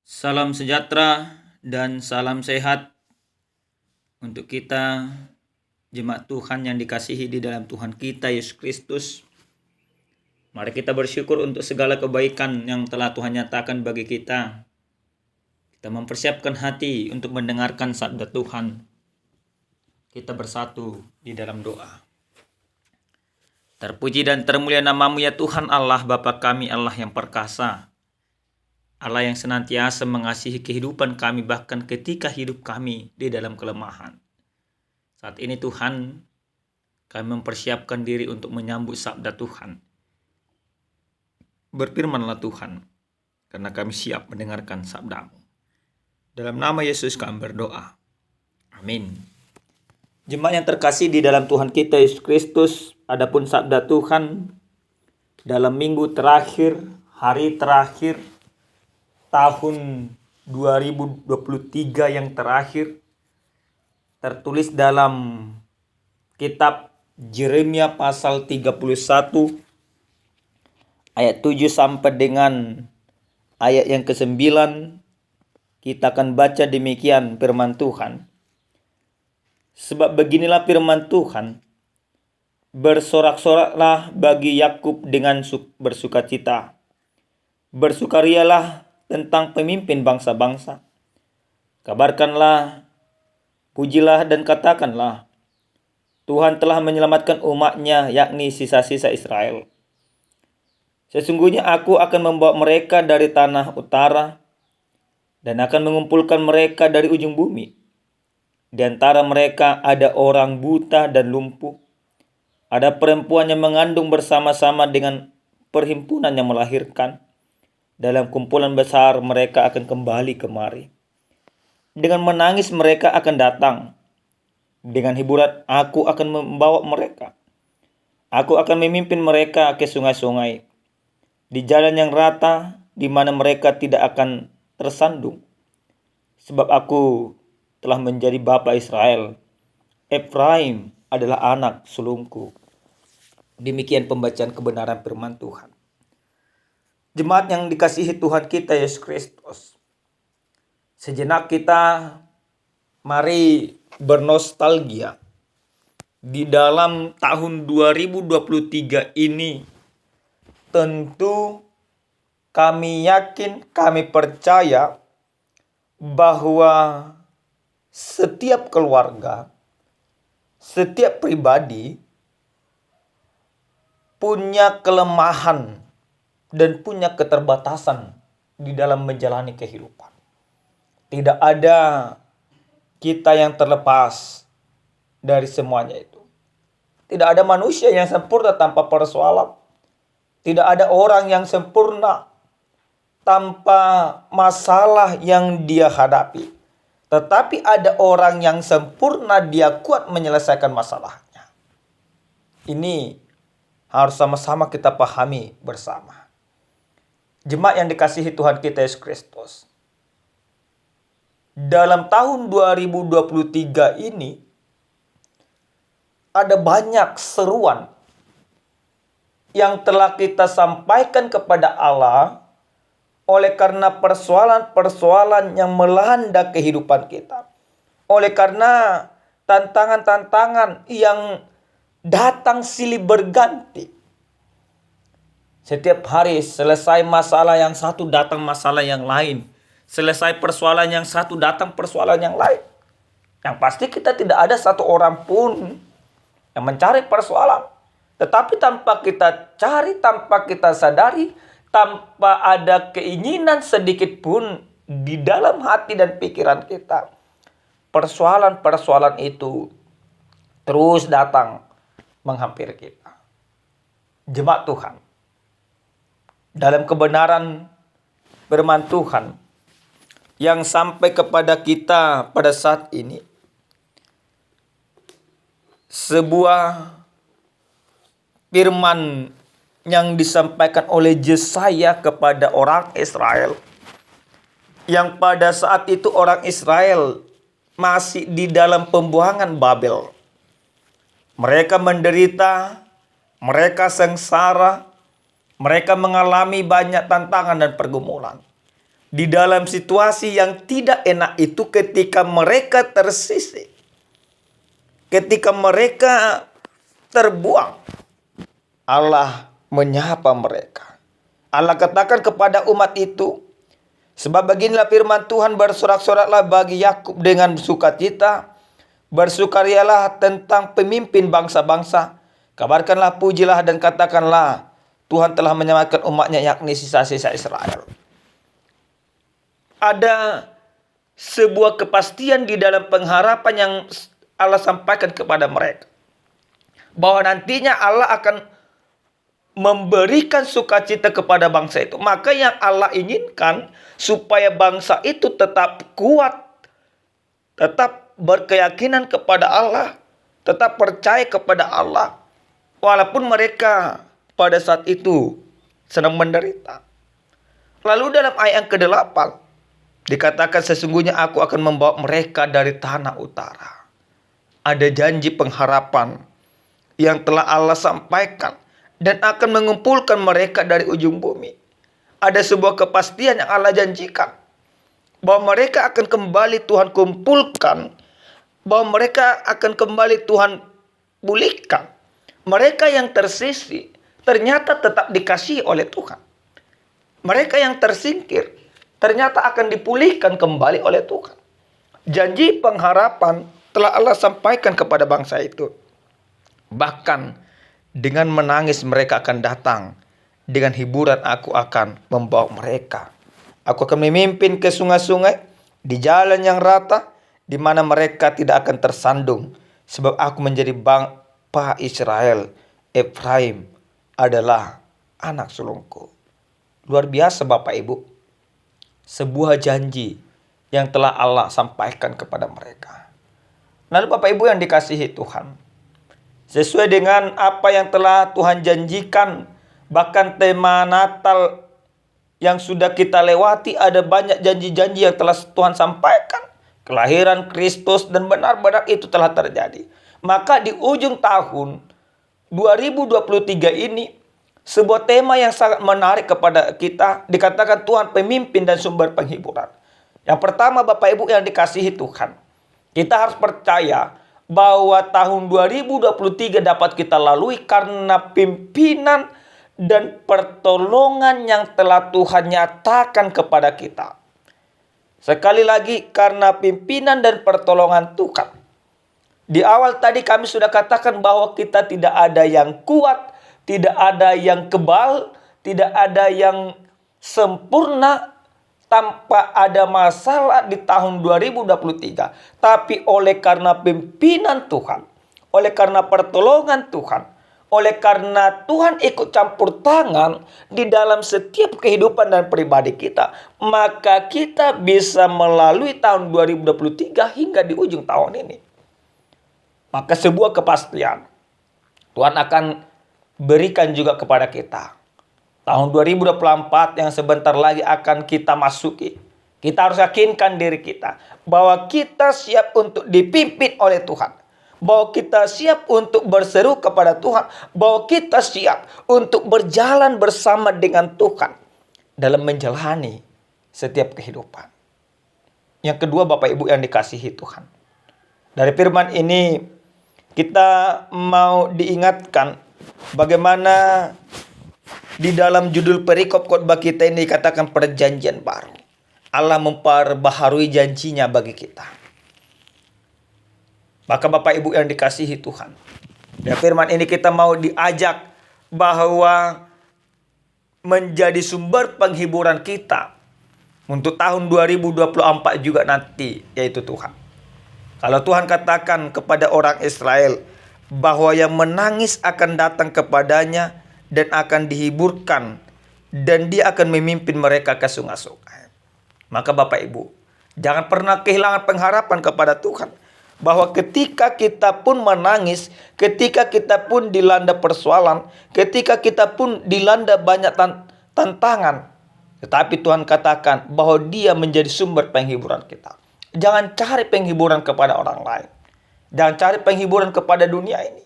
Salam sejahtera dan salam sehat untuk kita jemaat Tuhan yang dikasihi di dalam Tuhan kita Yesus Kristus. Mari kita bersyukur untuk segala kebaikan yang telah Tuhan nyatakan bagi kita. Kita mempersiapkan hati untuk mendengarkan sabda Tuhan. Kita bersatu di dalam doa. Terpuji dan termulia nama-Mu ya Tuhan Allah Bapa kami, Allah yang perkasa. Allah yang senantiasa mengasihi kehidupan kami bahkan ketika hidup kami di dalam kelemahan. Saat ini Tuhan, kami mempersiapkan diri untuk menyambut sabda Tuhan. Berfirmanlah Tuhan, karena kami siap mendengarkan sabda-Mu. Dalam nama Yesus kami berdoa. Amin. Jemaat yang terkasih di dalam Tuhan kita Yesus Kristus, adapun sabda Tuhan dalam minggu terakhir, hari terakhir, tahun 2023 yang terakhir tertulis dalam kitab Yeremia pasal 31 ayat 7 sampai dengan ayat yang ke-9. Kita akan baca demikian firman Tuhan. Sebab beginilah firman Tuhan, bersorak-soraklah bagi Yakub dengan bersukacita. Bersukarialah tentang pemimpin bangsa-bangsa. Kabarkanlah, pujilah dan katakanlah, Tuhan telah menyelamatkan umatnya, yakni sisa-sisa Israel. Sesungguhnya aku akan membawa mereka dari tanah utara dan akan mengumpulkan mereka dari ujung bumi. Di antara mereka ada orang buta dan lumpuh. Ada perempuan yang mengandung bersama-sama dengan perhimpunan yang melahirkan. Dalam kumpulan besar mereka akan kembali kemari. Dengan menangis mereka akan datang. Dengan hiburan aku akan membawa mereka. Aku akan memimpin mereka ke sungai-sungai. Di jalan yang rata, di mana mereka tidak akan tersandung. Sebab aku telah menjadi bapa Israel. Efraim adalah anak sulungku. Demikian pembacaan kebenaran firman Tuhan. Jemaat yang dikasihi Tuhan kita Yesus Kristus. Sejenak kita mari bernostalgia. Di dalam tahun 2023 ini tentu kami yakin, kami percaya bahwa setiap keluarga, setiap pribadi punya kelemahan dan punya keterbatasan di dalam menjalani kehidupan. Tidak ada kita yang terlepas dari semuanya itu. Tidak ada manusia yang sempurna tanpa persoalan. Tidak ada orang yang sempurna tanpa masalah yang dia hadapi. Tetapi ada orang yang sempurna, dia kuat menyelesaikan masalahnya. Ini harus sama-sama kita pahami bersama. Jemaat yang dikasihi Tuhan kita Yesus Kristus. Dalam tahun 2023 ini ada banyak seruan yang telah kita sampaikan kepada Allah oleh karena persoalan-persoalan yang melanda kehidupan kita. Oleh karena tantangan-tantangan yang datang silih berganti. Setiap hari selesai masalah yang satu datang masalah yang lain. Selesai persoalan yang satu datang persoalan yang lain. Yang pasti kita tidak ada satu orang pun yang mencari persoalan. Tetapi tanpa kita cari, tanpa kita sadari, tanpa ada keinginan sedikit pun di dalam hati dan pikiran kita, persoalan-persoalan itu terus datang menghampiri kita. Jemaat Tuhan, dalam kebenaran firman Tuhan yang sampai kepada kita pada saat ini, sebuah firman yang disampaikan oleh Yesaya kepada orang Israel, yang pada saat itu orang Israel masih di dalam pembuangan Babel. Mereka menderita, mereka sengsara, mereka mengalami banyak tantangan dan pergumulan. di dalam situasi yang tidak enak itu, ketika mereka tersisih, ketika mereka terbuang, Allah menyapa mereka. Allah katakan kepada umat itu, sebab beginilah firman Tuhan, bersorak-soraklah bagi Yakub dengan sukacita, bersukarialah tentang pemimpin bangsa-bangsa, kabarkanlah, pujilah dan katakanlah, Tuhan telah menyelamatkan umatnya, yakni sisa-sisa Israel. Ada sebuah kepastian di dalam pengharapan yang Allah sampaikan kepada mereka, bahwa nantinya Allah akan memberikan sukacita kepada bangsa itu. Maka yang Allah inginkan supaya bangsa itu tetap kuat, tetap berkeyakinan kepada Allah, tetap percaya kepada Allah, walaupun mereka pada saat itu sedang menderita. Lalu dalam ayat yang ke-8 dikatakan, sesungguhnya aku akan membawa mereka dari tanah utara. Ada janji pengharapan yang telah Allah sampaikan, dan akan mengumpulkan mereka dari ujung bumi. Ada sebuah kepastian yang Allah janjikan, bahwa mereka akan kembali Tuhan kumpulkan, bahwa mereka akan kembali Tuhan pulihkan. Mereka yang tersisih ternyata tetap dikasihi oleh Tuhan. Mereka yang tersingkir ternyata akan dipulihkan kembali oleh Tuhan. Janji pengharapan telah Allah sampaikan kepada bangsa itu. Bahkan dengan menangis mereka akan datang, dengan hiburan aku akan membawa mereka. Aku akan memimpin ke sungai-sungai, di jalan yang rata, di mana mereka tidak akan tersandung. Sebab aku menjadi bapa Israel, Efraim adalah anak sulungku. Luar biasa Bapak Ibu. Sebuah janji yang telah Allah sampaikan kepada mereka. Lalu Bapak Ibu yang dikasihi Tuhan, sesuai dengan apa yang telah Tuhan janjikan, bahkan tema Natal yang sudah kita lewati, ada banyak janji-janji yang telah Tuhan sampaikan. Kelahiran Kristus, dan benar-benar itu telah terjadi. Maka di ujung tahun 2023 ini, sebuah tema yang sangat menarik kepada kita, dikatakan Tuhan pemimpin dan sumber penghiburan. Yang pertama Bapak Ibu yang dikasihi Tuhan, kita harus percaya bahwa tahun 2023 dapat kita lalui karena pimpinan dan pertolongan yang telah Tuhan nyatakan kepada kita. Sekali lagi, karena pimpinan dan pertolongan Tuhan. Di awal tadi kami sudah katakan bahwa kita tidak ada yang kuat, tidak ada yang kebal, tidak ada yang sempurna, tanpa ada masalah di tahun 2023. Tapi oleh karena pimpinan Tuhan, oleh karena pertolongan Tuhan, oleh karena Tuhan ikut campur tangan di dalam setiap kehidupan dan pribadi kita, maka kita bisa melalui tahun 2023 hingga di ujung tahun ini. Maka sebuah kepastian Tuhan akan berikan juga kepada kita. Tahun 2024 yang sebentar lagi akan kita masuki. Kita harus yakinkan diri kita bahwa kita siap untuk dipimpin oleh Tuhan. Bahwa kita siap untuk berseru kepada Tuhan. Bahwa kita siap untuk berjalan bersama dengan Tuhan dalam menjalani setiap kehidupan. Yang kedua Bapak Ibu yang dikasihi Tuhan, dari firman ini kita mau diingatkan bagaimana di dalam judul perikop khotbah kita ini dikatakan perjanjian baru. Allah memperbaharui janjinya bagi kita. Maka Bapak Ibu yang dikasihi Tuhan, dari firman ini kita mau diajak bahwa menjadi sumber penghiburan kita untuk tahun 2024 juga nanti, yaitu Tuhan. Kalau Tuhan katakan kepada orang Israel bahwa yang menangis akan datang kepadanya dan akan dihiburkan, dan dia akan memimpin mereka ke sungai-sungai. Maka Bapak Ibu, jangan pernah kehilangan pengharapan kepada Tuhan, bahwa ketika kita pun menangis, ketika kita pun dilanda persoalan, ketika kita pun dilanda banyak tantangan, tetapi Tuhan katakan bahwa dia menjadi sumber penghiburan kita. Jangan cari penghiburan kepada orang lain, jangan cari penghiburan kepada dunia ini,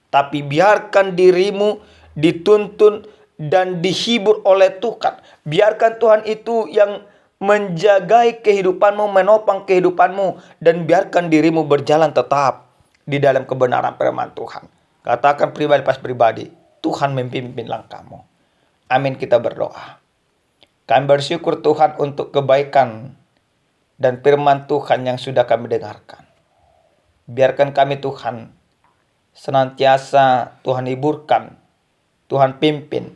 tapi biarkan dirimu dituntun dan dihibur oleh Tuhan. Biarkan Tuhan itu yang menjagai kehidupanmu, menopang kehidupanmu, dan biarkan dirimu berjalan tetap di dalam kebenaran firman Tuhan. Katakan pribadi pas pribadi, Tuhan memimpin langkahmu. Amin, kita berdoa. Kami bersyukur Tuhan untuk kebaikan dan firman Tuhan yang sudah kami dengarkan. Biarkan kami Tuhan senantiasa Tuhan hiburkan, Tuhan pimpin,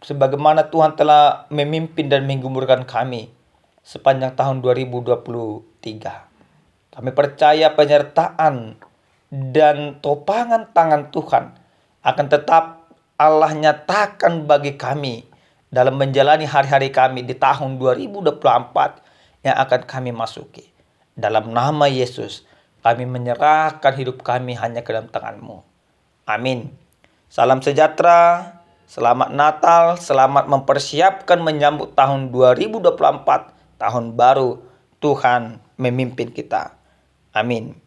sebagaimana Tuhan telah memimpin dan menggumulkan kami sepanjang tahun 2023. Kami percaya penyertaan dan topangan tangan Tuhan akan tetap Allah nyatakan bagi kami dalam menjalani hari-hari kami di tahun 2024 yang akan kami masuki. Dalam nama Yesus, kami menyerahkan hidup kami hanya ke dalam tangan-Mu. Amin. Salam sejahtera, selamat Natal, selamat mempersiapkan menyambut tahun 2024, tahun baru Tuhan memimpin kita. Amin.